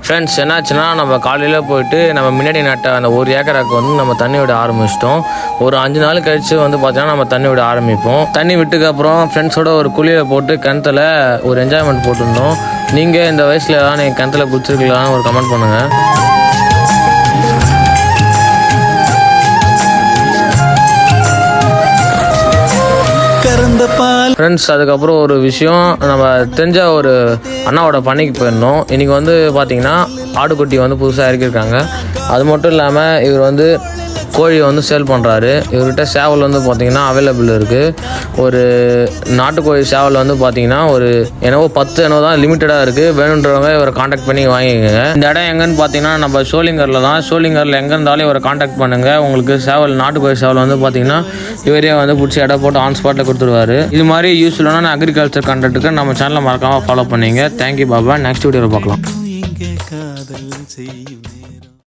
Friends என்னாச்சுன்னா நம்ம காலையில் போயிட்டு நம்ம முன்னாடி நட்ட அந்த 1 ஏக்கராக்கு வந்து நம்ம தண்ணி விட ஆரம்பிச்சிட்டோம். ஒரு 5 நாள் கழித்து வந்து பார்த்தீங்கன்னா நம்ம தண்ணி விட ஆரம்பிப்போம். தண்ணி விட்டுக்கப்புறம் ஃப்ரெண்ட்ஸோட ஒரு குழியில் போட்டு கிணத்துல ஒரு என்ஜாய்மெண்ட் போட்டிருந்தோம். நீங்கள் இந்த வயசில் ஏதாவது நீங்கள் கிணத்துல குதிச்சிருக்கலான்னு ஒரு கமெண்ட் பண்ணுங்கள். ஃப்ரெண்ட்ஸ் அதுக்கப்புறம் ஒரு விஷயம், நம்ம தெரிஞ்ச ஒரு அண்ணாவோட பண்ணைக்கு போயிருந்தோம். இன்றைக்கி வந்து பார்த்திங்கன்னா ஆடுக்குட்டி வந்து புதுசாக இறக்கியிருக்காங்க. அது மட்டும் இல்லாமல் இவர் வந்து கோழியை வந்து சேல் பண்ணுறாரு. இவர்கிட்ட சேவல் வந்து பார்த்திங்கன்னா அவைலபிள் இருக்குது. ஒரு நாட்டுக்கோழி சேவல் வந்து பார்த்திங்கன்னா ஒரு 10 தான் லிமிட்டடாக இருக்குது. வேணுன்றவங்க இவரை காண்டாக்ட் பண்ணி வாங்கிக்கோங்க. இந்த இடம் எங்கன்னு பார்த்தீங்கன்னா நம்ம சோளிங்கரில் தான். சோளிங்கரில் எங்கே இருந்தாலும் இவரை காண்டாக்ட் பண்ணுங்கள். உங்களுக்கு சேவல் நாட்டுக்கோழி சேவல் வந்து பார்த்திங்கன்னா இவரே வந்து பிடிச்சி இடம் போட்டு ஆன் ஸ்பாட்டில் கொடுத்துருவாரு. இது மாதிரி யூஸ்ஃபுல்லான அக்ரிகல்ச்சர் கண்டென்ட்டுக்கு நம்ம சேனலை மறக்காமல் ஃபாலோ பண்ணிங்க. தேங்க்யூ பாபா. நெக்ஸ்ட் வீடியோவில் பார்க்கலாம்.